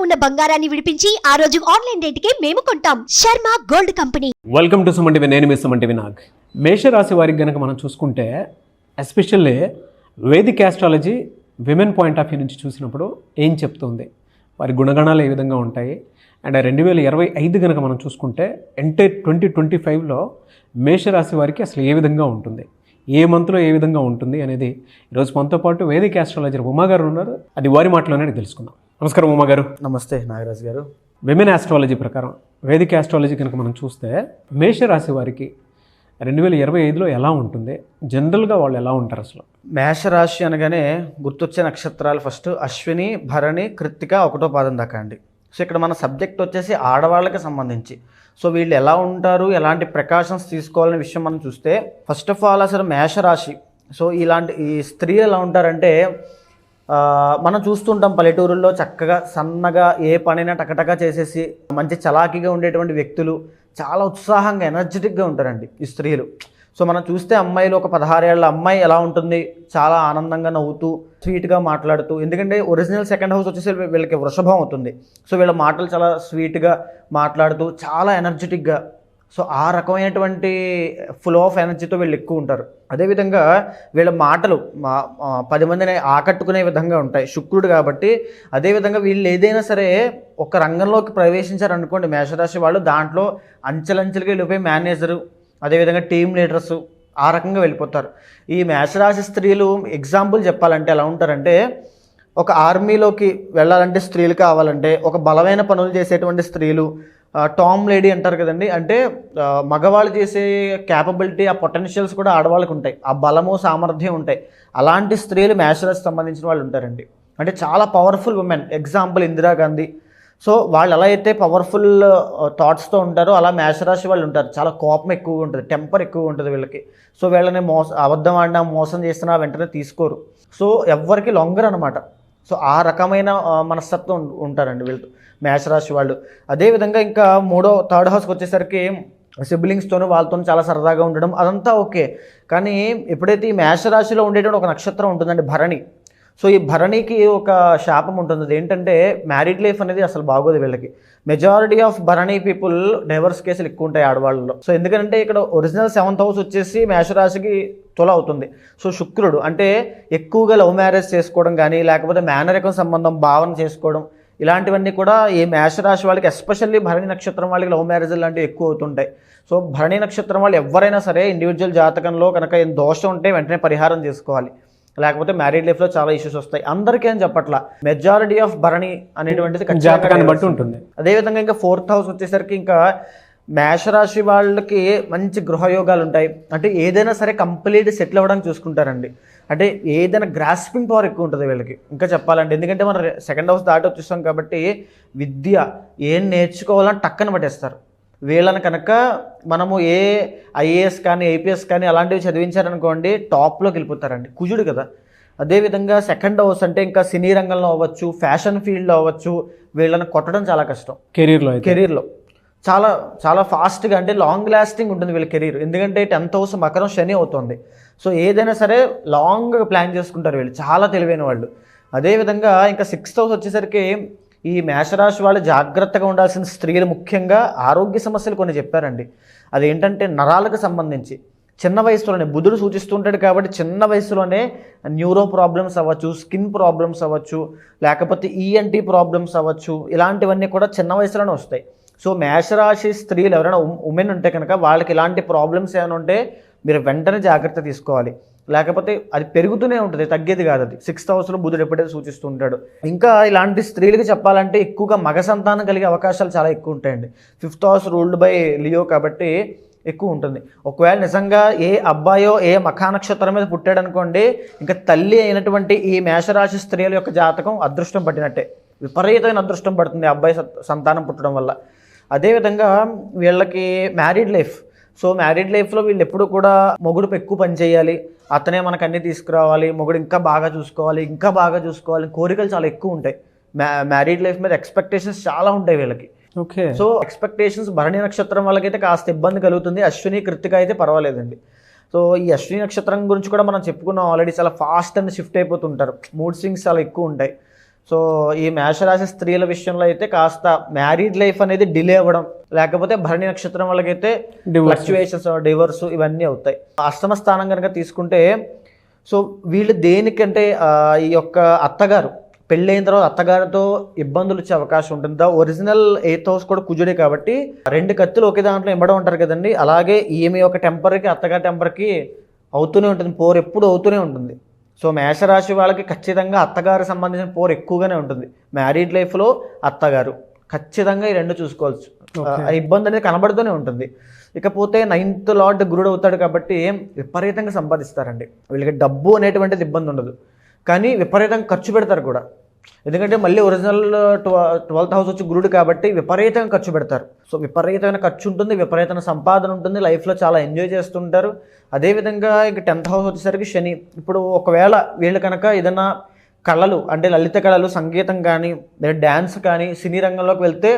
ఉన్న బంగారాన్ని విడిపించి ఆ రోజు ఆన్లైన్ రేటుకే మేము కొంటాం. Sharma gold company. Welcome to Suman TV. నేను మీ సుమన్ టీవీ నాగ్. మేషరాశి వారికి కనుక మనం చూసుకుంటే especially Vedic astrology women point of view నుంచి చూసినప్పుడు ఏం చెప్తుంది, వారి గుణగణాలు ఏ విధంగా ఉంటాయి, అండ్ 2025 కనుక మనం చూసుకుంటే ఎంటైర్ 2025లో మేషరాశి వారికి అసలు ఏ విధంగా ఉంటుంది, ఏ మంత్లో ఏ విధంగా ఉంటుంది అనేది ఈరోజు మనతో పాటు వేదిక్ ఆస్ట్రాలజర్ ఉమా గారు ఉన్నారు. అది వారి మాటలోనే తెలుసుకుందాం. నమస్కారం ఉమా గారు. నమస్తే నాగరాజ్ గారు. విమెన్ ఆస్ట్రాలజీ ప్రకారం వేదిక్ ఆస్ట్రాలజీ కనుక మనం చూస్తే మేషరాశి వారికి 2025లో ఎలా ఉంటుంది, జనరల్గా వాళ్ళు ఎలా ఉంటారు అసలు? మేషరాశి అనగానే గుర్తొచ్చే నక్షత్రాలు ఫస్ట్ అశ్విని, భరణి, కృత్తిక 1వ పాదం దాకా అండి. సో ఇక్కడ మన సబ్జెక్ట్ వచ్చేసి ఆడవాళ్ళకి సంబంధించి. సో వీళ్ళు ఎలా ఉంటారు, ఎలాంటి ప్రికాషన్స్ తీసుకోవాలనే విషయం మనం చూస్తే ఫస్ట్ ఆఫ్ ఆల్ అసలు మేషరాశి, సో ఈ స్త్రీలు ఎలా ఉంటారంటే మనం చూస్తుంటాం పల్లెటూరుల్లో చక్కగా సన్నగా ఏ పనైనా టకటకా చేసేసి మంచి చలాకీగా ఉండేటువంటి వ్యక్తులు చాలా ఉత్సాహంగా ఎనర్జెటిక్గా ఉంటారండి ఈ స్త్రీలు. సో మనం చూస్తే అమ్మాయిలు ఒక 16 ఏళ్ల అమ్మాయి ఎలా ఉంటుంది, చాలా ఆనందంగా నవ్వుతూ స్వీట్గా మాట్లాడుతూ, ఎందుకంటే ఒరిజినల్ సెకండ్ హౌస్ వచ్చేసి వీళ్ళకి వృషభం అవుతుంది. సో వీళ్ళ మాటలు చాలా స్వీట్గా మాట్లాడుతూ చాలా ఎనర్జెటిక్గా, సో ఆ రకమైనటువంటి ఫ్లో ఆఫ్ ఎనర్జీతో వీళ్ళు ఎక్కువ ఉంటారు. అదేవిధంగా వీళ్ళ మాటలు 10 మందిని ఆకట్టుకునే విధంగా ఉంటాయి, శుక్రుడు కాబట్టి. అదేవిధంగా వీళ్ళు ఏదైనా సరే ఒక రంగంలోకి ప్రవేశించారనుకోండి మేషరాశి వాళ్ళు, దాంట్లో అంచెలంచెలుగా వెళ్ళిపోయి మేనేజరు, అదేవిధంగా టీమ్ లీడర్సు ఆ రకంగా వెళ్ళిపోతారు. ఈ మేషరాశి స్త్రీలు ఎగ్జాంపుల్ చెప్పాలంటే ఎలా ఉంటారంటే, ఒక ఆర్మీలోకి వెళ్ళాలంటే స్త్రీలు కావాలంటే, ఒక బలమైన పనులు చేసేటువంటి స్త్రీలు, టామ్ లేడీ అంటారు కదండి, అంటే మగవాళ్ళు చేసే క్యాపబిలిటీ, ఆ పొటెన్షియల్స్ కూడా ఆడవాళ్ళకు ఉంటాయి, ఆ బలము సామర్థ్యం ఉంటాయి. అలాంటి స్త్రీలు మేషరాశి సంబంధించిన వాళ్ళు ఉంటారండి. అంటే చాలా powerful women. Example Indira Gandhi. So వాళ్ళు ఎలా అయితే పవర్ఫుల్ థాట్స్తో ఉంటారో అలా మేషరాశి వాళ్ళు ఉంటారు. చాలా కోపం ఎక్కువగా ఉంటుంది, టెంపర్ ఎక్కువ ఉంటుంది వీళ్ళకి. సో వీళ్ళని అబద్ధం ఆడినా మోసం చేసినా వెంటనే తీసుకోరు. సో ఎవ్వరికి లొంగరు అనమాట. సో ఆ రకమైన మనస్తత్వం ఉంటారండి వీళ్ళు మేషరాశి వాళ్ళు. అదేవిధంగా ఇంకా థర్డ్ హౌస్కి వచ్చేసరికి సిబ్లింగ్స్తోనూ వాళ్ళతో చాలా సరదాగా ఉండడం అదంతా ఓకే. కానీ ఎప్పుడైతే ఈ మేషరాశిలో ఉండేటువంటి ఒక నక్షత్రం ఉంటుందండి భరణి. సో ఈ భరణికి ఒక శాపం ఉంటుంది. అది ఏంటంటే మ్యారీడ్ లైఫ్ అనేది అసలు బాగోదు వీళ్ళకి. Majority of Bharani people divorce కేసులు ఎక్కువ ఉంటాయి ఆడవాళ్ళలో. సో ఎందుకంటే ఇక్కడ ఒరిజినల్ 7th హౌస్ వచ్చేసి మేషరాశికి తుల అవుతుంది. సో శుక్రుడు అంటే ఎక్కువగా లవ్ మ్యారేజ్ చేసుకోవడం కానీ, లేకపోతే మేనరికం సంబంధం భావన చేసుకోవడం, ఇలాంటివన్నీ కూడా ఈ మేషరాశి వాళ్ళకి, ఎస్పెషల్లీ భరణి నక్షత్రం వాళ్ళకి లవ్ మ్యారేజ్ లాంటివి ఎక్కువ అవుతుంటాయి. సో భరణి నక్షత్రం వాళ్ళు ఎవరైనా సరే ఇండివిజువల్ జాతకంలో కనుక ఏం దోషం ఉంటే వెంటనే పరిహారం చేసుకోవాలి, లేకపోతే మ్యారీడ్ లైఫ్లో చాలా ఇష్యూస్ వస్తాయి. అందరికీ అని చెప్పట్లా, మెజారిటీ ఆఫ్ భరణి అనేటువంటిది జాతకాన్ని బట్టి ఉంటుంది. అదేవిధంగా ఇంకా 4th హౌస్ వచ్చేసరికి ఇంకా మేషరాశి వాళ్ళకి మంచి గృహయోగాలు ఉంటాయి. అంటే ఏదైనా సరే కంప్లీట్ సెటిల్ అవ్వడానికి చూసుకుంటారండి. అంటే ఏదైనా గ్రాస్పింగ్ పవర్ ఎక్కువ ఉంటుంది వీళ్ళకి ఇంకా చెప్పాలంటే. ఎందుకంటే మనం 2nd హౌస్ దాటి వచ్చేస్తాం కాబట్టి విద్య ఏం నేర్చుకోవాలని టక్కన పట్టేస్తారు. వీళ్ళని కనుక మనము ఏ ఐఏఎస్ కానీ ఐపీఎస్ కానీ అలాంటివి చదివించారనుకోండి టాప్లోకి వెళ్ళిపోతారండి, కుజుడు కదా. అదేవిధంగా 2nd హౌస్ అంటే ఇంకా సినీ రంగంలో అవ్వచ్చు, ఫ్యాషన్ ఫీల్డ్లో అవ్వచ్చు, వీళ్ళని కొట్టడం చాలా కష్టం. కెరీర్లో చాలా చాలా ఫాస్ట్గా, అంటే లాంగ్ లాస్టింగ్ ఉంటుంది వీళ్ళ కెరీర్. ఎందుకంటే 10th హౌస్ మకరం శని అవుతుంది. సో ఏదైనా సరే లాంగ్గా ప్లాన్ చేసుకుంటారు వీళ్ళు, చాలా తెలివైన వాళ్ళు. అదేవిధంగా ఇంకా 6th హౌస్ వచ్చేసరికి ఈ మేషరాశి వాళ్ళు జాగ్రత్తగా ఉండాల్సిన స్త్రీలు ముఖ్యంగా ఆరోగ్య సమస్యలు కొన్ని చెప్పారండి. అదేంటంటే నరాలకు సంబంధించి చిన్న వయసులోనే బుధుడు సూచిస్తుంటాడు కాబట్టి చిన్న వయసులోనే న్యూరో ప్రాబ్లమ్స్ అవ్వచ్చు, స్కిన్ ప్రాబ్లమ్స్ అవ్వచ్చు, లేకపోతే ఈఎన్టీ ప్రాబ్లమ్స్ అవ్వచ్చు, ఇలాంటివన్నీ కూడా చిన్న వయసులోనే వస్తాయి. సో మేషరాశి స్త్రీలు ఎవరైనా ఉమెన్ ఉంటే కనుక వాళ్ళకి ఇలాంటి ప్రాబ్లమ్స్ ఏమైనా ఉంటే మీరు వెంటనే జాగ్రత్త తీసుకోవాలి, లేకపోతే అది పెరుగుతూనే ఉంటుంది, తగ్గేది కాదు. అది 6th హౌస్లో బుధుడు ఎప్పుడైతే సూచిస్తుంటాడు. ఇంకా ఇలాంటి స్త్రీలకి చెప్పాలంటే ఎక్కువగా మగ సంతానం కలిగే అవకాశాలు చాలా ఎక్కువ ఉంటాయండి. 5th house ruled by Leo కాబట్టి ఎక్కువ ఉంటుంది. ఒకవేళ నిజంగా ఏ అబ్బాయో ఏ మఖా నక్షత్రం మీద పుట్టాడు అనుకోండి, ఇంకా తల్లి అయినటువంటి ఈ మేషరాశి స్త్రీల యొక్క జాతకం అదృష్టం పట్టినట్టే, విపరీతమైన అదృష్టం పడుతుంది అబ్బాయి సంతానం పుట్టడం వల్ల. అదేవిధంగా వీళ్ళకి మ్యారీడ్ లైఫ్. సో మ్యారీడ్ లైఫ్లో వీళ్ళు ఎప్పుడు కూడా మొగుడు ఎక్కువ పని చేయాలి, అతనే మనకు అన్నీ తీసుకురావాలి, మొగుడు ఇంకా బాగా చూసుకోవాలి, కోరికలు చాలా ఎక్కువ ఉంటాయి. మ్యారీడ్ లైఫ్ మీద ఎక్స్పెక్టేషన్స్ చాలా ఉంటాయి వీళ్ళకి. ఓకే. సో ఎక్స్పెక్టేషన్స్ భరణి నక్షత్రం వాళ్ళకైతే కాస్త ఇబ్బంది కలుగుతుంది, అశ్విని కృత్తిక అయితే పర్వాలేదండి. సో ఈ అశ్విని నక్షత్రం గురించి కూడా మనం చెప్పుకున్నాం ఆల్రెడీ. చాలా ఫాస్ట్ అండ్ షిఫ్ట్ అయిపోతుంటారు, మూడ్ స్వింగ్స్ చాలా ఎక్కువ ఉంటాయి. సో ఈ మేషరాశి స్త్రీల విషయంలో అయితే కాస్త మ్యారీడ్ లైఫ్ అనేది డిలే అవ్వడం, లేకపోతే భరణి నక్షత్రం వాళ్ళకైతే ఫ్లక్చువేషన్స్, డివోర్స్ ఇవన్నీ అవుతాయి. అష్టమ స్థానం కనుక తీసుకుంటే సో వీళ్ళు దేనికంటే ఈ యొక్క అత్తగారు పెళ్ళైన తర్వాత అత్తగారితో ఇబ్బందులు వచ్చే అవకాశం ఉంటుంది. ఒరిజినల్ 8th హౌస్ కూడా కుజుడే కాబట్టి 2 కత్తులు ఒకే దాంట్లో ఇవ్వడం ఉంటారు కదండి. అలాగే ఈమె యొక్క టెంపర్కి అత్తగారి టెంపర్కి అవుతూనే ఉంటుంది, పోరు ఎప్పుడు అవుతూనే ఉంటుంది. సో మేషరాశి వాళ్ళకి ఖచ్చితంగా అత్తగారు సంబంధించిన పోరు ఎక్కువగానే ఉంటుంది. మ్యారీడ్ లైఫ్లో అత్తగారు ఖచ్చితంగా ఈ 2 చూసుకోవచ్చు. ఆ ఇబ్బంది అనేది కనబడుతూనే ఉంటుంది. ఇకపోతే 9th లార్డ్ గురుడు అవుతాడు కాబట్టి విపరీతంగా సంపాదిస్తారండి. వీళ్ళకి డబ్బు అనేటువంటిది ఇబ్బంది ఉండదు, కానీ విపరీతంగా ఖర్చు పెడతారు కూడా. ఎందుకంటే మళ్ళీ ఒరిజినల్ 12th హౌస్ వచ్చి గురుడు కాబట్టి విపరీతంగా ఖర్చు పెడతారు. సో విపరీతమైన ఖర్చు ఉంటుంది, విపరీతమైన సంపాదన ఉంటుంది, లైఫ్లో చాలా ఎంజాయ్ చేస్తుంటారు. అదేవిధంగా ఇంక 10th హౌస్ వచ్చేసరికి శని. ఇప్పుడు ఒకవేళ వీళ్ళు కనుక ఏదైనా కళలు అంటే లలిత కళలు, సంగీతం కానీ లేదా డ్యాన్స్ కానీ సినీ రంగంలోకి వెళ్తే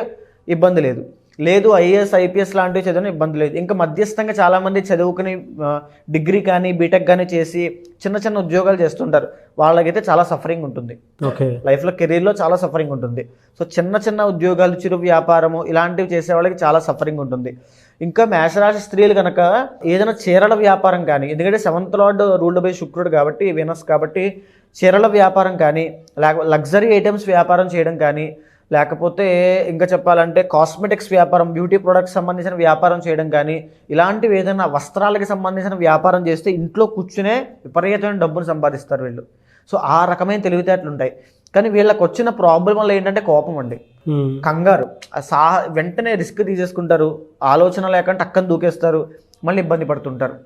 ఇబ్బంది లేదు. ఐఏఎస్ ఐపీఎస్ లాంటివి చదివిన ఇబ్బంది లేదు. ఇంకా మధ్యస్థంగా చాలామంది చదువుకుని డిగ్రీ కానీ బీటెక్ కానీ చేసి చిన్న చిన్న ఉద్యోగాలు చేస్తుంటారు. వాళ్ళకైతే చాలా సఫరింగ్ ఉంటుంది, లైఫ్లో కెరీర్లో చాలా సఫరింగ్ ఉంటుంది. సో చిన్న చిన్న ఉద్యోగాలు, చిరు వ్యాపారము ఇలాంటివి చేసే వాళ్ళకి చాలా సఫరింగ్ ఉంటుంది. ఇంకా మేషరాశి స్త్రీలు కనుక ఏదైనా చీరల వ్యాపారం కానీ, ఎందుకంటే 7th లార్డ్ రూల్డ్ బై శుక్రుడు కాబట్టి, వీనస్ కాబట్టి, చీరల వ్యాపారం కానీ, లగ్జరీ ఐటమ్స్ వ్యాపారం చేయడం కానీ, లేకపోతే ఇంకా చెప్పాలంటే కాస్మెటిక్స్ వ్యాపారం, బ్యూటీ ప్రొడక్ట్స్ సంబంధించిన వ్యాపారం చేయడం కానీ, ఇలాంటివి ఏదైనా వస్త్రాలకి సంబంధించిన వ్యాపారం చేస్తే ఇంట్లో కూర్చునే విపరీతమైన డబ్బును సంపాదిస్తారు వీళ్ళు. సో ఆ రకమైన తెలివితేటలు ఉంటాయి. కానీ వీళ్ళకి వచ్చిన ప్రాబ్లం వల్ల ఏంటంటే కోపం అండి, కంగారు, వెంటనే రిస్క్ తీసేసుకుంటారు, ఆలోచన లేకుండా టక్కన దూకేస్తారు, మళ్ళీ ఇబ్బంది పడుతుంటారు.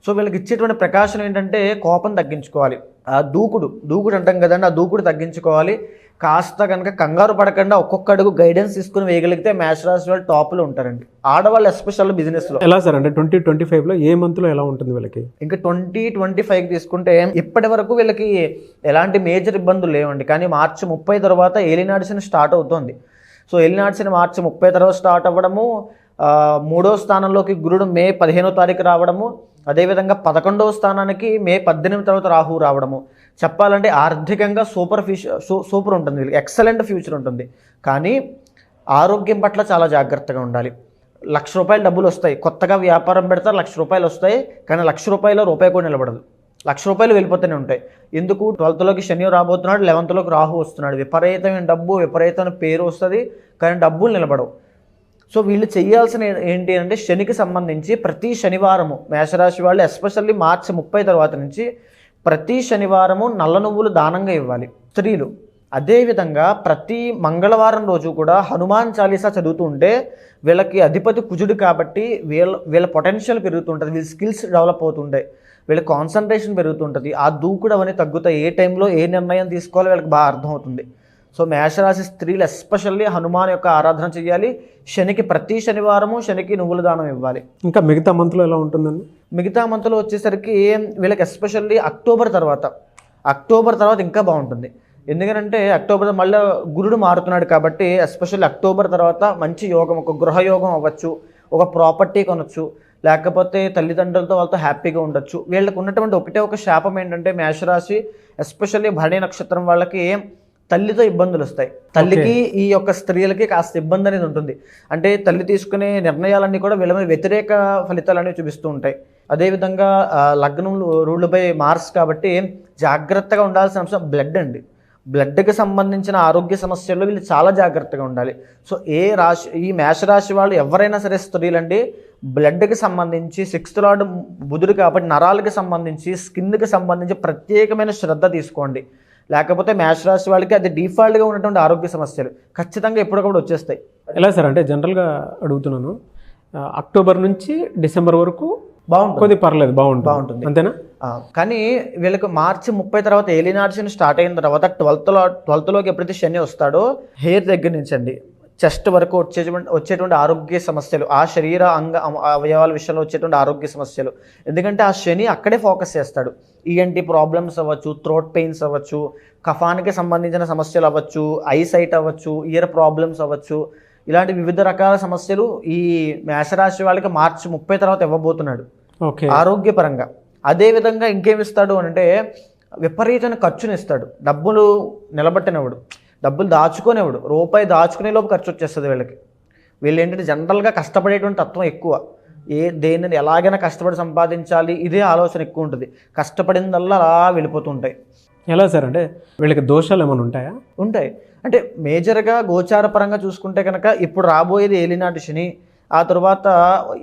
సో వీళ్ళకి ఇచ్చేటువంటి ప్రకాశం ఏంటంటే కోపం తగ్గించుకోవాలి. ఆ దూకుడు అంటాం కదండి, ఆ దూకుడు తగ్గించుకోవాలి. కాస్త కనుక కంగారు పడకుండా ఒక్కొక్క అడుగు గైడెన్స్ తీసుకుని వేయగలిగితే మేషరాశి వాళ్ళు టాప్లో ఉంటారండి. ఆడవాళ్ళు ఎస్పెషల్ బిజినెస్లో. ఎలా సార్ అంటే 2025లో ఏ మంత్లో ఎలా ఉంటుంది వీళ్ళకి? ఇంకా 2025 తీసుకుంటే ఇప్పటి వరకు వీళ్ళకి ఎలాంటి మేజర్ ఇబ్బందులు లేవండి. కానీ మార్చి 30 తర్వాత ఏలినాటి శని స్టార్ట్ అవుతుంది. సో ఏలినాటి శని మార్చి 30 తర్వాత స్టార్ట్ అవ్వడము, 3వ స్థానంలోకి గురుడు మే 15వ తారీఖు రావడము, అదేవిధంగా 11వ స్థానానికి మే 18 తర్వాత రాహు రావడము. చెప్పాలంటే ఆర్థికంగా సూపర్ ఉంటుంది, వీళ్ళకి ఎక్సలెంట్ ఫ్యూచర్ ఉంటుంది. కానీ ఆరోగ్యం పట్ల చాలా జాగ్రత్తగా ఉండాలి. ₹1,00,000 డబ్బులు వస్తాయి, కొత్తగా వ్యాపారం పెడతారు, ₹1,00,000 వస్తాయి. కానీ ₹1,00,000 రూపాయి కూడా నిలబడదు, ₹1,00,000 వెళ్ళిపోతూనే ఉంటాయి. ఎందుకు? 12th లోకి శని రాబోతున్నాడు, 11th లోకి రాహు వస్తున్నాడు. విపరీతమైన డబ్బు, విపరీతమైన పేరు వస్తుంది, కానీ డబ్బులు నిలబడవు. సో వీళ్ళు చేయాల్సిన ఏంటి అంటే శనికి సంబంధించి ప్రతి శనివారము మేషరాశి వాళ్ళు ఎస్పెషల్లీ మార్చి 30 తర్వాత నుంచి ప్రతి శనివారము నల్ల నువ్వులు దానంగా ఇవ్వాలి స్త్రీలు. అదేవిధంగా ప్రతి మంగళవారం రోజు కూడా హనుమాన్ చాలీసా చదువుతూ ఉంటే వీళ్ళకి అధిపతి కుజుడు కాబట్టి వీళ్ళ పొటెన్షియల్ పెరుగుతుంటుంది, వీళ్ళ స్కిల్స్ డెవలప్ అవుతుంటాయి, వీళ్ళ కాన్సన్ట్రేషన్ పెరుగుతుంటుంది, ఆ దూకుడు అవన్నీ తగ్గుతాయి. ఏ టైంలో ఏ నిర్ణయం తీసుకోవాలో వీళ్ళకి బాగా అర్థమవుతుంది. సో మేషరాశి స్త్రీలు ఎస్పెషల్లీ హనుమాన్ యొక్క ఆరాధన చేయాలి. శనికి ప్రతి శనివారము శనికి నువ్వుల దానం ఇవ్వాలి. ఇంకా మిగతా మంత్లో ఎలా ఉంటుందండి? మిగతా మంత్లో వచ్చేసరికి వీళ్ళకి ఎస్పెషల్లీ అక్టోబర్ తర్వాత ఇంకా బాగుంటుంది. ఎందుకంటే అక్టోబర్ మళ్ళీ గురుడు మారుతున్నాడు కాబట్టి ఎస్పెషల్లీ అక్టోబర్ తర్వాత మంచి యోగం, ఒక గృహయోగం అవ్వచ్చు, ఒక ప్రాపర్టీ కొనొచ్చు, లేకపోతే తల్లిదండ్రులతో వాళ్ళతో హ్యాపీగా ఉండొచ్చు. వీళ్ళకి ఉన్నటువంటి ఒక శాపం ఏంటంటే మేషరాశి ఎస్పెషల్లీ భరణి నక్షత్రం వాళ్ళకి తల్లితో ఇబ్బందులు వస్తాయి. తల్లికి ఈ యొక్క స్త్రీలకి కాస్త ఇబ్బంది అనేది ఉంటుంది. అంటే తల్లి తీసుకునే నిర్ణయాలన్నీ కూడా వీళ్ళ మీద వ్యతిరేక ఫలితాలు అనేవి చూపిస్తూ ఉంటాయి. అదేవిధంగా లగ్నం రూల్డ్ బై మార్స్ కాబట్టి జాగ్రత్తగా ఉండాల్సిన అంశం బ్లడ్ అండి. బ్లడ్కి సంబంధించిన ఆరోగ్య సమస్యల్లో వీళ్ళు చాలా జాగ్రత్తగా ఉండాలి. సో ఈ మేషరాశి వాళ్ళు ఎవరైనా సరే స్త్రీలండి బ్లడ్కి సంబంధించి 6th లార్డ్ బుధుడు కాబట్టి నరాలకి సంబంధించి, స్కిన్కి సంబంధించి ప్రత్యేకమైన శ్రద్ధ తీసుకోండి. లేకపోతే మేషరాశి వాళ్ళకి అది డిఫాల్ట్గా ఉన్నటువంటి ఆరోగ్య సమస్యలు ఖచ్చితంగా ఎప్పటికప్పుడు వచ్చేస్తాయి. ఎలా సార్ అంటే జనరల్గా అడుగుతున్నాను, అక్టోబర్ నుంచి డిసెంబర్ వరకు బాగుంటుంది, కొద్దిగా పర్లేదు, బాగుంటుంది అంతేనా? కానీ వీళ్ళకి మార్చి 30 తర్వాత ఏలినాటి శని స్టార్ట్ అయిన తర్వాత 12th లోకి ఎప్పుడైతే శని వస్తాడో హెయిర్ దగ్గర నుంచి అండి చెస్ట్ వరకు వచ్చేటువంటి ఆరోగ్య సమస్యలు, ఆ శరీర అవయవాల విషయంలో వచ్చేటువంటి ఆరోగ్య సమస్యలు. ఎందుకంటే ఆ శని అక్కడే ఫోకస్ చేస్తాడు. ఈఎన్టీ ప్రాబ్లమ్స్ అవ్వచ్చు, థ్రోట్ పెయిన్స్ అవ్వచ్చు, కఫానికి సంబంధించిన సమస్యలు అవ్వచ్చు, ఐసైట్ అవ్వచ్చు, ఇయర్ ప్రాబ్లమ్స్ అవ్వచ్చు, ఇలాంటి వివిధ రకాల సమస్యలు ఈ మేషరాశి వాళ్ళకి మార్చి 30 తర్వాత ఇవ్వబోతున్నాడు ఆరోగ్యపరంగా. అదేవిధంగా ఇంకేమిస్తాడు అంటే విపరీతమైన ఖర్చుని ఇస్తాడు, డబ్బులు నిలబట్టినవాడు. డబ్బులు దాచుకునేవాడు, రూపాయి దాచుకునే లోపు ఖర్చు వచ్చేస్తుంది వీళ్ళకి. వీళ్ళు ఏంటంటే జనరల్గా కష్టపడేటువంటి తత్వం ఎక్కువ. దేనిని ఎలాగైనా కష్టపడి సంపాదించాలి, ఇదే ఆలోచన ఎక్కువ ఉంటుంది. కష్టపడిందల్లా అలా వెళ్ళిపోతుంటాయి. ఎలా సార్ అంటే వీళ్ళకి దోషాలు ఏమైనా ఉంటాయా? ఉంటాయి. అంటే మేజర్గా గోచార పరంగా చూసుకుంటే కనుక ఇప్పుడు రాబోయేది ఏలినాటి శని. ఆ తర్వాత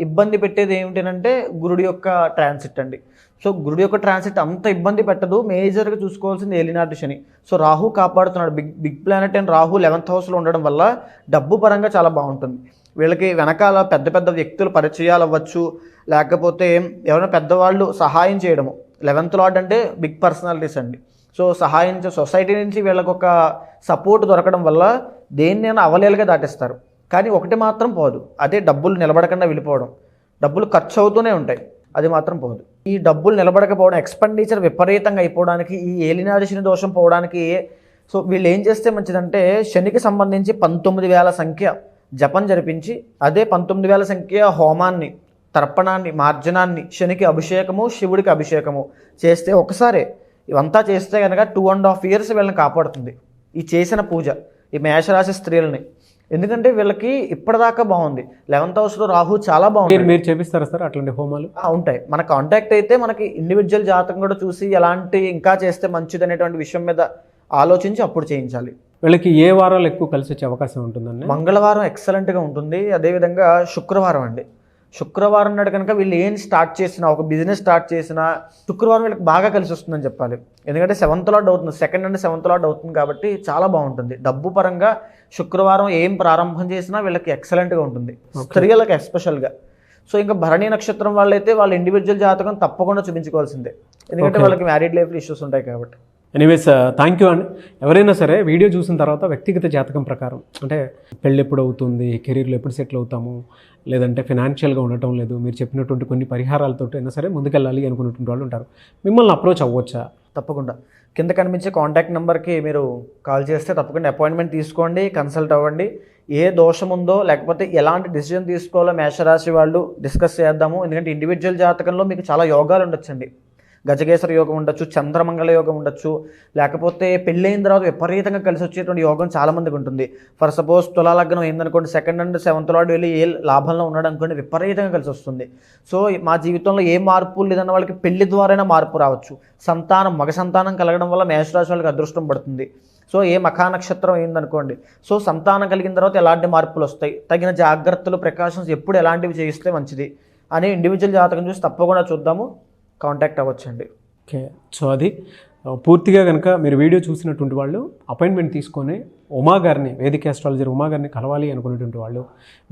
ఇబ్బంది పెట్టేది ఏమిటంటే గురుడి యొక్క ట్రాన్సిట్ అండి. సో గురుడి యొక్క ట్రాన్సిట్ అంత ఇబ్బంది పెట్టదు. మేజర్గా చూసుకోవాల్సింది ఏలినాటి శని. సో రాహు కాపాడుతున్నాడు. Big planet and Rahu 11th హౌస్లో ఉండడం వల్ల డబ్బు పరంగా చాలా బాగుంటుంది. వీళ్ళకి వెనకాల పెద్ద పెద్ద వ్యక్తులు పరిచయాలు అవ్వచ్చు, లేకపోతే ఎవరైనా పెద్దవాళ్ళు సహాయం చేయడము. 11th లార్డ్ అంటే బిగ్ పర్సనాలిటీస్ అండి. సో సహాయం సొసైటీ నుంచి వీళ్ళకి ఒక సపోర్ట్ దొరకడం వల్ల దేన్నైనా అవలేలుగా దాటిస్తారు. కానీ ఒకటి మాత్రం పోదు, అదే డబ్బులు నిలబడకుండా వెళ్ళిపోవడం. డబ్బులు ఖర్చు అవుతూనే ఉంటాయి, అది మాత్రం పోదు. ఈ డబ్బులు నిలబడకపోవడం, ఎక్స్పెండిచర్ విపరీతంగా అయిపోవడానికి, ఈ ఏలినాటి శని దోషం పోవడానికి సో వీళ్ళు ఏం చేస్తే మంచిదంటే శనికి సంబంధించి 19,000 సంఖ్య జపం జరిపించి, అదే 19,000 సంఖ్య హోమాన్ని, తర్పణాన్ని, మార్జనాన్ని, శనికి అభిషేకము, శివుడికి అభిషేకము చేస్తే ఒకసారే ఇవంతా చేస్తే కనుక 2.5 years వీళ్ళని కాపాడుతుంది ఈ చేసిన పూజ, ఈ మేషరాశి స్త్రీలని. ఎందుకంటే వీళ్ళకి ఇప్పటిదాకా బాగుంది. 11th హౌస్లో రాహు చాలా బాగుంది. మీరు చేపిస్తారా సార్ అట్లాంటి హోమాలు? ఉంటాయి. మన కాంటాక్ట్ అయితే మనకి ఇండివిజువల్ జాతకం కూడా చూసి ఎలాంటి ఇంకా చేస్తే మంచిది అనేటువంటి విషయం మీద ఆలోచించి అప్పుడు చేయించాలి. వీళ్ళకి ఏ వారాలు ఎక్కువ కలిసి వచ్చే అవకాశం ఉంటుందండి? మంగళవారం ఎక్సలెంట్గా ఉంటుంది. అదేవిధంగా శుక్రవారం అండి. శుక్రవారం నాడు కనుక వీళ్ళు ఏం స్టార్ట్ చేసినా, ఒక బిజినెస్ స్టార్ట్ చేసినా శుక్రవారం వీళ్ళకి బాగా కలిసి వస్తుందని చెప్పాలి. ఎందుకంటే 7th లార్డ్ అవుతుంది, 2nd and 7th లార్డ్ అవుతుంది కాబట్టి చాలా బాగుంటుంది. డబ్బు పరంగా శుక్రవారం ఏం ప్రారంభం చేసినా వీళ్ళకి ఎక్సలెంట్గా ఉంటుంది, స్త్రీలకు ఎస్పెషల్గా. సో ఇంకా భరణి నక్షత్రం వాళ్ళైతే వాళ్ళ ఇండివిజువల్ జాతకం తప్పకుండా చూపించుకోవాల్సిందే, ఎందుకంటే వాళ్ళకి మ్యారీడ్ లైఫ్లో ఇష్యూస్ ఉంటాయి కాబట్టి. ఎనీవేస్ థ్యాంక్ యూ అండి. ఎవరైనా సరే వీడియో చూసిన తర్వాత వ్యక్తిగత జాతకం ప్రకారం అంటే పెళ్ళి ఎప్పుడు అవుతుంది, కెరీర్లో ఎప్పుడు సెటిల్ అవుతాము, లేదంటే ఫినాన్షియల్గా ఉండటం లేదు, మీరు చెప్పినటువంటి కొన్ని పరిహారాలతో అయినా సరే ముందుకెళ్ళాలి అనుకున్నటువంటి వాళ్ళు ఉంటారు. మిమ్మల్ని అప్రోచ్ అవ్వచ్చా? తప్పకుండా కింద కనిపించే కాంటాక్ట్ నెంబర్కి మీరు కాల్ చేస్తే తప్పకుండా అపాయింట్మెంట్ తీసుకోండి, కన్సల్ట్ అవ్వండి. ఏ దోషం ఉందో లేకపోతే ఎలాంటి డిసిజన్ తీసుకోవాలో మేషరాశి వాళ్ళు డిస్కస్ చేద్దాము. ఎందుకంటే ఇండివిజువల్ జాతకంలో మీకు చాలా యోగాలు ఉండొచ్చండి. గజకేసర యోగం ఉండొచ్చు, చంద్రమంగళ యోగం ఉండొచ్చు, లేకపోతే పెళ్ళైన తర్వాత విపరీతంగా కలిసి వచ్చేటువంటి యోగం చాలామందికి ఉంటుంది. ఫర్ సపోజ్ తులాలగ్నం ఏందనుకోండి, 2nd and 7th లార్డ్ వెళ్ళి ఏ లాభంలో ఉన్నాడు అనుకోండి, విపరీతంగా కలిసి వస్తుంది. సో మా జీవితంలో ఏ మార్పు లేదన్న వాళ్ళకి పెళ్లి ద్వారానే మార్పు రావచ్చు. సంతానం, మగ సంతానం కలగడం వల్ల మేషరాశి వాళ్ళకి అదృష్టం పడుతుంది. సో ఏ మఖా నక్షత్రం అయిందనుకోండి, సో సంతానం కలిగిన తర్వాత ఎలాంటి మార్పులు వస్తాయి, తగిన జాగ్రత్తలు, ప్రికాషన్స్ ఎప్పుడు ఎలాంటివి చేయిస్తే మంచిది అని ఇండివిజువల్ జాతకం చూసి తప్పకుండా చూద్దాము, కాంటాక్ట్ అవ్వచ్చండి. ఓకే, సో అది పూర్తిగా కనుక మీరు వీడియో చూసినటువంటి వాళ్ళు అపాయింట్మెంట్ తీసుకొని ఉమా గారిని, వేదిక ఆస్ట్రాలజర్ ఉమా గారిని కలవాలి అనుకునేటువంటి వాళ్ళు,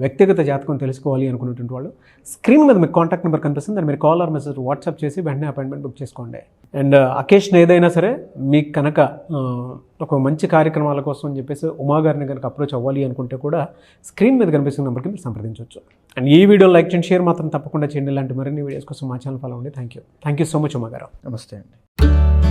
వ్యక్తిగత జాతకం తెలుసుకోవాలి అనుకునేటువంటి వాళ్ళు స్క్రీన్ మీద మీకు కాంటాక్ట్ నెంబర్ కనిపిస్తుంది, దాన్ని మీరు కాల్ ఆర్ మెసేజ్ వాట్సాప్ చేసి వెంటనే అపాయింట్మెంట్ బుక్ చేసుకోండి. అండ్ అకేషన్ ఏదైనా సరే మీకు కనుక ఒక మంచి కార్యక్రమాల కోసం అని చెప్పేసి ఉమా గారిని కనుక అప్రోచ్ అవ్వాలి అనుకుంటే కూడా స్క్రీన్ మీద కనిపిస్తున్న నెంబర్కి మీరు సంప్రదించవచ్చు. అండ్ ఈ వీడియో లైక్ చేయండి, షేర్ మాత్రం తప్పకుండా చేయండి. ఇలాంటి మరిన్ని వీడియోస్ కోసం మా ఛానల్ ఫాలో అవ్వండి. Thank you so much Uma గారు. నమస్తే అండి.